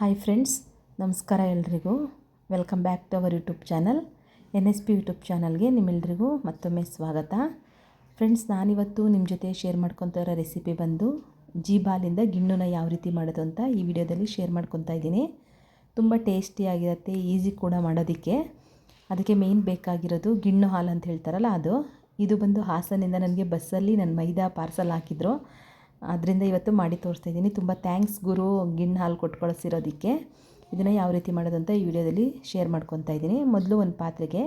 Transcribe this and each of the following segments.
Hi friends, ನಮಸ್ಕಾರ ಎಲ್ರಿಗೂ. Welcome back to our YouTube channel. NSP YouTube ಚಾನಲ್ಗೆ ನಿಮ್ಮೆಲ್ರಿಗೂ ಮತ್ತೊಮ್ಮೆ ಸ್ವಾಗತ. ಫ್ರೆಂಡ್ಸ್, ನಾನಿವತ್ತು ನಿಮ್ಮ ಜೊತೆ ಶೇರ್ ಮಾಡ್ಕೊತಾ ಇರೋ ರೆಸಿಪಿ ಬಂದು ಜೀಬ್ ಹಾಲಿಂದ ಗಿಣ್ಣುನ ಯಾವ ರೀತಿ ಮಾಡೋದು ಅಂತ ಈ ವಿಡಿಯೋದಲ್ಲಿ ಶೇರ್ ಮಾಡ್ಕೊತಾ ಇದ್ದೀನಿ. ತುಂಬ ಟೇಸ್ಟಿಯಾಗಿರುತ್ತೆ, ಈಸಿ ಕೂಡ ಮಾಡೋದಕ್ಕೆ. ಅದಕ್ಕೆ ಮೇಯ್ನ್ ಬೇಕಾಗಿರೋದು ಗಿಣ್ಣು ಹಾಲು ಅಂತ ಹೇಳ್ತಾರಲ್ಲ ಅದು. ಇದು ಬಂದು ಹಾಸನಿಂದ ನನಗೆ ಬಸ್ಸಲ್ಲಿ ನನ್ನ ಮೈದಾ ಪಾರ್ಸಲ್ ಹಾಕಿದ್ರು. ಅದರಿಂದ ಇವತ್ತು ಮಾಡಿ ತೋರಿಸ್ತಾ ಇದ್ದೀನಿ. ತುಂಬ ಥ್ಯಾಂಕ್ಸ್ ಗುರು, ಗಿಣ್ಣು ಹಾಲು ಕೊಟ್ಟು ಕಳಿಸಿರೋದಕ್ಕೆ. ಇದನ್ನು ಯಾವ ರೀತಿ ಮಾಡೋದು ಅಂತ ಈ ವಿಡಿಯೋದಲ್ಲಿ ಶೇರ್ ಮಾಡ್ಕೊತಾ ಇದ್ದೀನಿ. ಮೊದಲು ಒಂದು ಪಾತ್ರೆಗೆ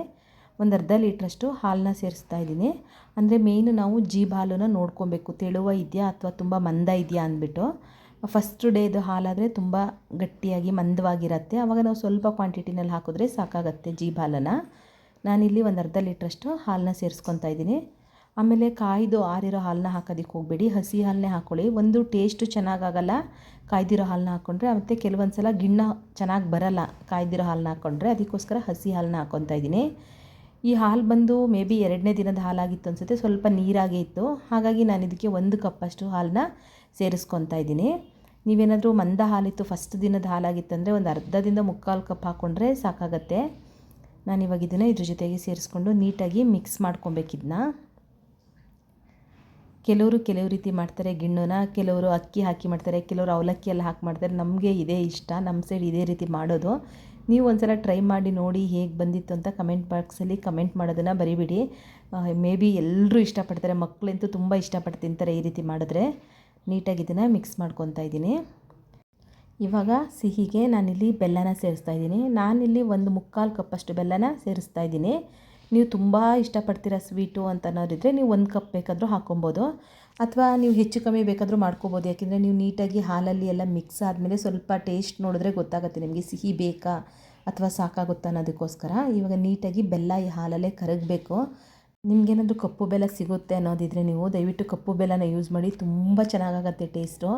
ಒಂದು ಅರ್ಧ ಲೀಟ್ರಷ್ಟು ಹಾಲನ್ನ ಸೇರಿಸ್ತಾ ಇದ್ದೀನಿ. ಅಂದರೆ ಮೇಯ್ನು ನಾವು ಜೀಬ್ ಹಾಲನ್ನು ನೋಡ್ಕೊಬೇಕು, ತೆಳುವ ಇದೆಯಾ ಅಥವಾ ತುಂಬ ಮಂದ ಇದೆಯಾ ಅಂದ್ಬಿಟ್ಟು. ಫಸ್ಟ್ ಡೇದು ಹಾಲಾದರೆ ತುಂಬ ಗಟ್ಟಿಯಾಗಿ ಮಂದವಾಗಿರುತ್ತೆ, ಆವಾಗ ನಾವು ಸ್ವಲ್ಪ ಕ್ವಾಂಟಿಟಿನಲ್ಲಿ ಹಾಕಿದ್ರೆ ಸಾಕಾಗತ್ತೆ ಜೀಬ್ ಹಾಲನ್ನು. ನಾನಿಲ್ಲಿ ಒಂದು ಅರ್ಧ ಲೀಟ್ರಷ್ಟು ಹಾಲನ್ನ ಸೇರಿಸ್ಕೊತಾ ಇದ್ದೀನಿ. ಆಮೇಲೆ ಕಾಯ್ದು ಆರಿರೋ ಹಾಲನ್ನ ಹಾಕೋದಕ್ಕೆ ಹೋಗಬೇಡಿ, ಹಸಿ ಹಾಲನ್ನೇ ಹಾಕ್ಕೊಳ್ಳಿ. ಒಂದು ಟೇಸ್ಟು ಚೆನ್ನಾಗಾಗಲ್ಲ ಕಾಯ್ದಿರೋ ಹಾಲನ್ನ ಹಾಕ್ಕೊಂಡ್ರೆ, ಮತ್ತು ಕೆಲವೊಂದು ಸಲ ಗಿಣ್ಣು ಚೆನ್ನಾಗಿ ಬರಲ್ಲ ಕಾಯ್ದಿರೋ ಹಾಲನ್ನ ಹಾಕ್ಕೊಂಡ್ರೆ. ಅದಕ್ಕೋಸ್ಕರ ಹಸಿ ಹಾಲನ್ನ ಹಾಕ್ಕೊತಾ ಇದ್ದೀನಿ. ಈ ಹಾಲು ಬಂದು ಮೇ ಬಿ 2ನೇ ದಿನದ ಹಾಲಾಗಿತ್ತು ಅನಿಸುತ್ತೆ, ಸ್ವಲ್ಪ ನೀರಾಗೇ ಇತ್ತು. ಹಾಗಾಗಿ ನಾನು ಇದಕ್ಕೆ 1 ಕಪ್ಪಷ್ಟು ಹಾಲನ್ನ ಸೇರಿಸ್ಕೊತಾ ಇದ್ದೀನಿ. ನೀವೇನಾದರೂ ಮಂದ ಹಾಲಿತ್ತು, ಫಸ್ಟ್ ದಿನದ ಹಾಲಾಗಿತ್ತು ಅಂದರೆ ಒಂದು ಅರ್ಧದಿಂದ 3/4 ಕಪ್ ಹಾಕ್ಕೊಂಡ್ರೆ ಸಾಕಾಗತ್ತೆ. ನಾನಿವಾಗ ಇದನ್ನು ಇದ್ರ ಜೊತೆಗೆ ಸೇರಿಸ್ಕೊಂಡು ನೀಟಾಗಿ ಮಿಕ್ಸ್ ಮಾಡ್ಕೊಬೇಕಿದ್ನ. ಕೆಲವರು ರೀತಿ ಮಾಡ್ತಾರೆ ಗಿಣ್ಣುನ, ಕೆಲವರು ಅಕ್ಕಿ ಹಾಕಿ ಮಾಡ್ತಾರೆ, ಕೆಲವರು ಅವಲಕ್ಕಿ ಎಲ್ಲ ಹಾಕಿ ಮಾಡ್ತಾರೆ. ನಮಗೆ ಇದೇ ಇಷ್ಟ, ನಮ್ಮ ಸೈಡ್ ಇದೇ ರೀತಿ ಮಾಡೋದು. ನೀವು ಒಂದ್ಸಲ ಟ್ರೈ ಮಾಡಿ ನೋಡಿ ಹೇಗೆ ಬಂದಿತ್ತು ಅಂತ ಕಮೆಂಟ್ ಬಾಕ್ಸಲ್ಲಿ ಕಮೆಂಟ್ ಮಾಡೋದನ್ನು ಬರಿಬಿಡಿ. ಮೇ ಬಿ ಎಲ್ಲರೂ ಇಷ್ಟಪಡ್ತಾರೆ, ಮಕ್ಕಳಂತೂ ತುಂಬ ಇಷ್ಟಪಟ್ಟು ತಿಂತಾರೆ ಈ ರೀತಿ ಮಾಡಿದ್ರೆ. ನೀಟಾಗಿ ಇದನ್ನು ಮಿಕ್ಸ್ ಮಾಡ್ಕೊತಾ ಇದ್ದೀನಿ. ಇವಾಗ ಸಿಹಿಗೆ ನಾನಿಲ್ಲಿ ಬೆಲ್ಲನ ಸೇರಿಸ್ತಾ ಇದ್ದೀನಿ. ನಾನಿಲ್ಲಿ 1/4 ಕಪ್ಪಷ್ಟು ಬೆಲ್ಲನ ಸೇರಿಸ್ತಾ ಇದ್ದೀನಿ. ನೀವು ತುಂಬ ಇಷ್ಟಪಡ್ತೀರ ಸ್ವೀಟು ಅಂತ ಅನ್ನೋದಿದ್ರೆ ನೀವು 1 ಕಪ್ ಬೇಕಾದರೂ ಹಾಕ್ಕೊಬೋದು, ಅಥವಾ ನೀವು ಹೆಚ್ಚು ಕಮ್ಮಿ ಬೇಕಾದರೂ ಮಾಡ್ಕೊಬೋದು. ಯಾಕೆಂದರೆ ನೀವು ನೀಟಾಗಿ ಹಾಲಲ್ಲಿ ಎಲ್ಲ ಮಿಕ್ಸ್ ಆದಮೇಲೆ ಸ್ವಲ್ಪ ಟೇಸ್ಟ್ ನೋಡಿದ್ರೆ ಗೊತ್ತಾಗುತ್ತೆ ನಿಮಗೆ ಸಿಹಿ ಬೇಕಾ ಅಥವಾ ಸಾಕಾಗುತ್ತಾ ಅನ್ನೋದಕ್ಕೋಸ್ಕರ. ಇವಾಗ ನೀಟಾಗಿ ಬೆಲ್ಲ ಈ ಹಾಲಲ್ಲೇ ಕರಗಬೇಕು. ನಿಮಗೇನಾದರೂ ಕಪ್ಪು ಬೆಲ್ಲ ಸಿಗುತ್ತೆ ಅನ್ನೋದಿದ್ರೆ ನೀವು ದಯವಿಟ್ಟು ಕಪ್ಪು ಬೆಲ್ಲನ ಯೂಸ್ ಮಾಡಿ, ತುಂಬ ಚೆನ್ನಾಗಾಗತ್ತೆ ಟೇಸ್ಟು.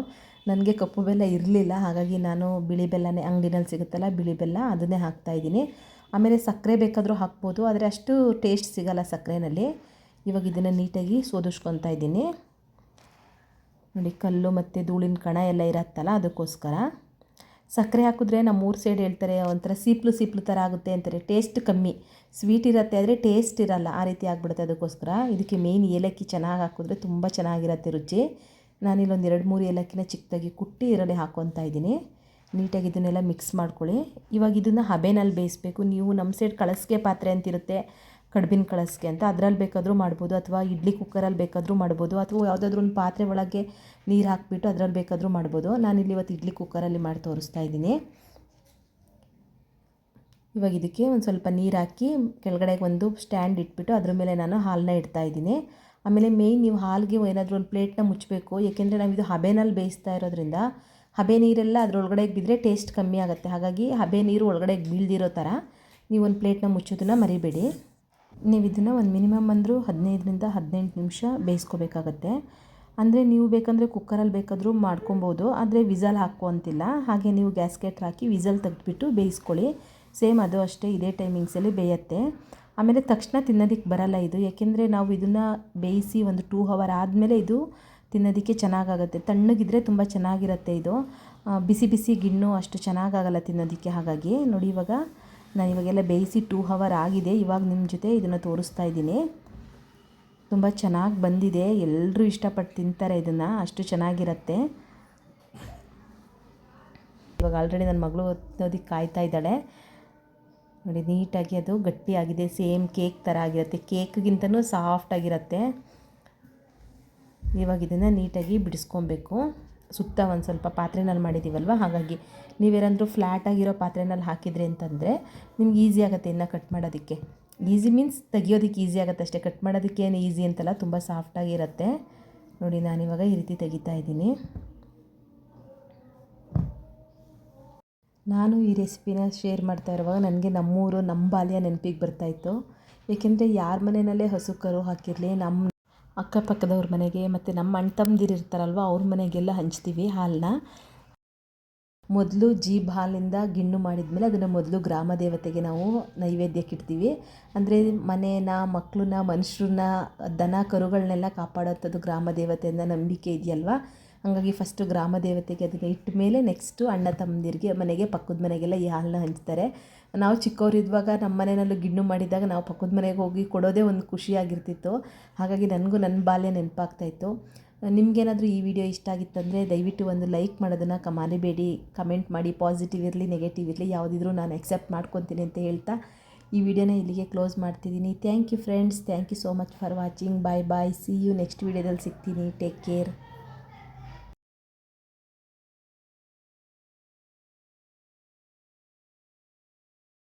ನನಗೆ ಕಪ್ಪು ಬೆಲ್ಲ ಇರಲಿಲ್ಲ, ಹಾಗಾಗಿ ನಾನು ಬಿಳಿ ಬೆಲ್ಲನೇ, ಅಂಗಡಿನಲ್ಲಿ ಸಿಗುತ್ತಲ್ಲ ಬಿಳಿ ಬೆಲ್ಲ, ಅದನ್ನೇ ಹಾಕ್ತಾಯಿದ್ದೀನಿ. ಆಮೇಲೆ ಸಕ್ಕರೆ ಬೇಕಾದರೂ ಹಾಕ್ಬೋದು, ಆದರೆ ಅಷ್ಟು ಟೇಸ್ಟ್ ಸಿಗಲ್ಲ ಸಕ್ಕರೆಯಲ್ಲಿ. ಇವಾಗ ಇದನ್ನು ನೀಟಾಗಿ ಸೋದಿಸ್ಕೊತಾ ಇದ್ದೀನಿ. ನೋಡಿ, ಕಲ್ಲು ಮತ್ತು ಧೂಳಿನ ಕಣ ಎಲ್ಲ ಇರುತ್ತಲ್ಲ ಅದಕ್ಕೋಸ್ಕರ. ಸಕ್ಕರೆ ಹಾಕಿದ್ರೆ ನಮ್ಮೂರು ಸೈಡ್ ಹೇಳ್ತಾರೆ ಒಂಥರ ಸೀಪ್ಲು ಥರ ಆಗುತ್ತೆ ಅಂತಾರೆ, ಟೇಸ್ಟ್ ಕಮ್ಮಿ. ಸ್ವೀಟ್ ಇರುತ್ತೆ ಆದರೆ ಟೇಸ್ಟ್ ಇರಲ್ಲ, ಆ ರೀತಿ ಆಗಿಬಿಡುತ್ತೆ. ಅದಕ್ಕೋಸ್ಕರ ಇದಕ್ಕೆ ಮೇಯ್ನ್ ಏಲಕ್ಕಿ ಚೆನ್ನಾಗಿ ಹಾಕಿದ್ರೆ ತುಂಬ ಚೆನ್ನಾಗಿರುತ್ತೆ ರುಚಿ. ನಾನಿಲ್ಲೊಂದು 2-3 ಏಲಕ್ಕಿನ ಚಿಕ್ಕದಾಗಿ ಕುಟ್ಟಿ ಇದರಲ್ಲಿ ಹಾಕ್ಕೊತಾ ಇದ್ದೀನಿ. ನೀಟಾಗಿ ಇದನ್ನೆಲ್ಲ ಮಿಕ್ಸ್ ಮಾಡ್ಕೊಳ್ಳಿ. ಇವಾಗ ಇದನ್ನು ಹಬೆನಲ್ಲಿ ಬೇಯಿಸಬೇಕು. ನೀವು ನಮ್ಮ ಸೈಡ್ ಕಳಸ್ಗೆ ಪಾತ್ರೆ ಅಂತಿರುತ್ತೆ, ಕಡ್ಬಿನ ಕಳಸ್ಗೆ ಅಂತ, ಅದರಲ್ಲಿ ಬೇಕಾದರೂ ಮಾಡ್ಬೋದು, ಅಥವಾ ಇಡ್ಲಿ ಕುಕ್ಕರಲ್ಲಿ ಬೇಕಾದರೂ ಮಾಡ್ಬೋದು, ಅಥವಾ ಯಾವುದಾದ್ರೂ ಒಂದು ಪಾತ್ರೆ ಒಳಗೆ ನೀರು ಹಾಕಿಬಿಟ್ಟು ಅದರಲ್ಲಿ ಬೇಕಾದರೂ ಮಾಡ್ಬೋದು. ನಾನಿಲ್ಲಿ ಇವತ್ತು ಇಡ್ಲಿ ಕುಕ್ಕರಲ್ಲಿ ಮಾಡಿ ತೋರಿಸ್ತಾ ಇದ್ದೀನಿ. ಇವಾಗ ಇದಕ್ಕೆ ಒಂದು ಸ್ವಲ್ಪ ನೀರು ಹಾಕಿ ಕೆಳಗಡೆ ಒಂದು ಸ್ಟ್ಯಾಂಡ್ ಇಟ್ಬಿಟ್ಟು ಅದ್ರ ಮೇಲೆ ನಾನು ಹಾಲನ್ನ ಇಡ್ತಾ ಇದ್ದೀನಿ. ಆಮೇಲೆ ಮೇಯ್ನ್ ನೀವು ಹಾಲಿಗೆ ಏನಾದರೂ ಒಂದು ಪ್ಲೇಟ್ನ ಮುಚ್ಚಬೇಕು, ಏಕೆಂದರೆ ನಾವು ಇದು ಹಬೆನಲ್ಲಿ ಬೇಯಿಸ್ತಾ ಇರೋದ್ರಿಂದ ಹಬೆ ನೀರೆಲ್ಲ ಅದರೊಳಗಡೆ ಬಿದ್ದರೆ ಟೇಸ್ಟ್ ಕಮ್ಮಿ ಆಗುತ್ತೆ. ಹಾಗಾಗಿ ಹಬೆ ನೀರು ಒಳಗಡೆ ಬೀಳ್ದಿರೋ ಥರ ನೀವು ಒಂದು ಪ್ಲೇಟ್ನ ಮುಚ್ಚೋದನ್ನು ಮರಿಬೇಡಿ. ನೀವು ಇದನ್ನು ಒಂದು ಮಿನಿಮಮ್ ಅಂದರೂ 15ರಿಂದ 18 ನಿಮಿಷ ಬೇಯಿಸ್ಕೋಬೇಕಾಗತ್ತೆ. ಅಂದರೆ ನೀವು ಬೇಕಂದರೆ ಕುಕ್ಕರಲ್ಲಿ ಬೇಕಾದರೂ ಮಾಡ್ಕೊಬೋದು, ಆದರೆ ವಿಸಲ್ ಹಾಕುವಂತಿಲ್ಲ. ಹಾಗೆ ನೀವು ಗ್ಯಾಸ್ಕೆಟ್ ಹಾಕಿ ವಿಸಲ್ ತೆಗೆದುಬಿಟ್ಟು ಬೇಯಿಸ್ಕೊಳ್ಳಿ. ಸೇಮ್ ಅದು ಅಷ್ಟೇ, ಇದೇ ಟೈಮಿಂಗ್ಸಲ್ಲಿ ಬೇಯುತ್ತೆ. ಆಮೇಲೆ ತಕ್ಷಣ ತಿನ್ನೋದಕ್ಕೆ ಬರಲ್ಲ ಇದು, ಏಕೆಂದರೆ ನಾವು ಇದನ್ನು ಬೇಯಿಸಿ ಒಂದು 2 ಅವರ್ ಆದಮೇಲೆ ಇದು ತಿನ್ನೋದಕ್ಕೆ ಚೆನ್ನಾಗಾಗುತ್ತೆ. ತಣ್ಣಗಿದ್ರೆ ತುಂಬ ಚೆನ್ನಾಗಿರುತ್ತೆ ಇದು. ಬಿಸಿ ಗಿಣ್ಣು ಅಷ್ಟು ಚೆನ್ನಾಗಾಗಲ್ಲ ತಿನ್ನೋದಕ್ಕೆ. ಹಾಗಾಗಿ ನೋಡಿ, ಇವಾಗೆಲ್ಲ ಬೇಯಿಸಿ 2 ಅವರ್ ಆಗಿದೆ. ಇವಾಗ ನಿಮ್ಮ ಜೊತೆ ಇದನ್ನು ತೋರಿಸ್ತಾ ಇದ್ದೀನಿ. ತುಂಬ ಚೆನ್ನಾಗಿ ಬಂದಿದೆ, ಎಲ್ಲರೂ ಇಷ್ಟಪಟ್ಟು ತಿಂತಾರೆ ಇದನ್ನು, ಅಷ್ಟು ಚೆನ್ನಾಗಿರುತ್ತೆ. ಇವಾಗ ಆಲ್ರೆಡಿ ನನ್ನ ಮಗಳು ಓದೋದಕ್ಕೆ ಕಾಯ್ತಾ ಇದ್ದಾಳೆ. ನೋಡಿ, ನೀಟಾಗಿ ಅದು ಗಟ್ಟಿಯಾಗಿದೆ, ಸೇಮ್ ಕೇಕ್ ಥರ ಆಗಿರುತ್ತೆ, ಕೇಕ್ಗಿಂತನೂ ಸಾಫ್ಟಾಗಿರುತ್ತೆ. ಇವಾಗ ಇದನ್ನು ನೀಟಾಗಿ ಬಿಡಿಸ್ಕೊಬೇಕು. ಸುತ್ತ ಒಂದು ಸ್ವಲ್ಪ ಪಾತ್ರೆನಲ್ಲಿ ಮಾಡಿದ್ದೀವಲ್ವ, ಹಾಗಾಗಿ ನೀವೇನಾದರೂ ಫ್ಲ್ಯಾಟಾಗಿರೋ ಪಾತ್ರೆನಲ್ಲಿ ಹಾಕಿದ್ರಿ ಅಂತಂದರೆ ನಿಮ್ಗೆ ಈಸಿ ಆಗುತ್ತೆ ಇನ್ನು ಕಟ್ ಮಾಡೋದಕ್ಕೆ. ಈಸಿ ಮೀನ್ಸ್ ತೆಗಿಯೋದಕ್ಕೆ ಈಸಿ ಆಗುತ್ತೆ ಅಷ್ಟೇ, ಕಟ್ ಮಾಡೋದಕ್ಕೆ ಏನು ಈಸಿ ಅಂತಲ್ಲ, ತುಂಬ ಸಾಫ್ಟಾಗಿರುತ್ತೆ. ನೋಡಿ, ನಾನಿವಾಗ ಈ ರೀತಿ ತೆಗಿತಾ ಇದ್ದೀನಿ. ನಾನು ಈ ರೆಸಿಪಿನ ಶೇರ್ ಮಾಡ್ತಾ ಇರುವಾಗ ನನಗೆ ನಮ್ಮೂರು, ನಮ್ಮ ಬಾಲ್ಯ ನೆನಪಿಗೆ ಬರ್ತಾಯಿತ್ತು. ಏಕೆಂದರೆ ಯಾರ ಮನೆಯಲ್ಲೇ ಹಸು ಕರು ಹಾಕಿರಲಿ, ನಮ್ಮ ಅಕ್ಕಪಕ್ಕದವ್ರ ಮನೆಗೆ ಮತ್ತು ನಮ್ಮ ಅಣ್ಣ ತಮ್ಮದಿರು ಇರ್ತಾರಲ್ವ ಅವ್ರ ಮನೆಗೆಲ್ಲ ಹಂಚ್ತೀವಿ ಹಾಲನ್ನ. ಮೊದಲು ಜೀಬ್ ಹಾಲಿಂದ ಗಿಣ್ಣು ಮಾಡಿದ್ಮೇಲೆ ಅದನ್ನು ಮೊದಲು ಗ್ರಾಮ ದೇವತೆಗೆ ನಾವು ನೈವೇದ್ಯಕ್ಕೆ ಇಡ್ತೀವಿ. ಅಂದರೆ ಮನೇನ, ಮಕ್ಕಳನ್ನ, ಮನುಷ್ಯರನ್ನ, ದನ ಕರುಗಳನ್ನೆಲ್ಲ ಕಾಪಾಡೋಂಥದ್ದು ಗ್ರಾಮ ದೇವತೆಯಿಂದ ನಂಬಿಕೆ ಇದೆಯಲ್ವ. ಹಾಗಾಗಿ ಫಸ್ಟು ಗ್ರಾಮ ದೇವತೆಗೆ ಅದನ್ನು ಇಟ್ಟ ಮೇಲೆ ನೆಕ್ಸ್ಟು ಅಣ್ಣ ತಮ್ಮಂದಿರಿಗೆ ಮನೆಗೆ ಪಕ್ಕದ ಮನೆಗೆಲ್ಲ ಈ ಹಾಲನ್ನ ಹಂಚ್ತಾರೆ. ನಾವು ಚಿಕ್ಕವರಿದ್ದಾಗ ನಮ್ಮ ಮನೆಯಲ್ಲೂ ಗಿಣ್ಣು ಮಾಡಿದಾಗ ನಾವು ಪಕ್ಕದ ಮನೆಗೆ ಹೋಗಿ ಕೊಡೋದೇ ಒಂದು ಖುಷಿಯಾಗಿರ್ತಿತ್ತು. ಹಾಗಾಗಿ ನನಗೂ ನನ್ನ ಬಾಲ್ಯ ನೆನಪಾಗ್ತಾಯಿತ್ತು. ನಿಮಗೇನಾದರೂ ಈ ವಿಡಿಯೋ ಇಷ್ಟ ಆಗಿತ್ತಂದರೆ ದಯವಿಟ್ಟು ಒಂದು ಲೈಕ್ ಮಾಡೋದನ್ನು ಮರಿಬೇಡಿ. ಕಮೆಂಟ್ ಮಾಡಿ, ಪಾಸಿಟಿವ್ ಇರಲಿ ನೆಗೆಟಿವ್ ಇರಲಿ ಯಾವುದಿದ್ರೂ ನಾನು ಎಕ್ಸೆಪ್ಟ್ ಮಾಡ್ಕೊತೀನಿ ಅಂತ ಹೇಳ್ತಾ ಈ ವಿಡಿಯೋನ ಇಲ್ಲಿಗೆ ಕ್ಲೋಸ್ ಮಾಡ್ತಿದ್ದೀನಿ. Thank you friends, thank you so much for watching. Bye bye, see you next ವಿಡಿಯೋದಲ್ಲಿ ಸಿಗ್ತೀನಿ. Take care.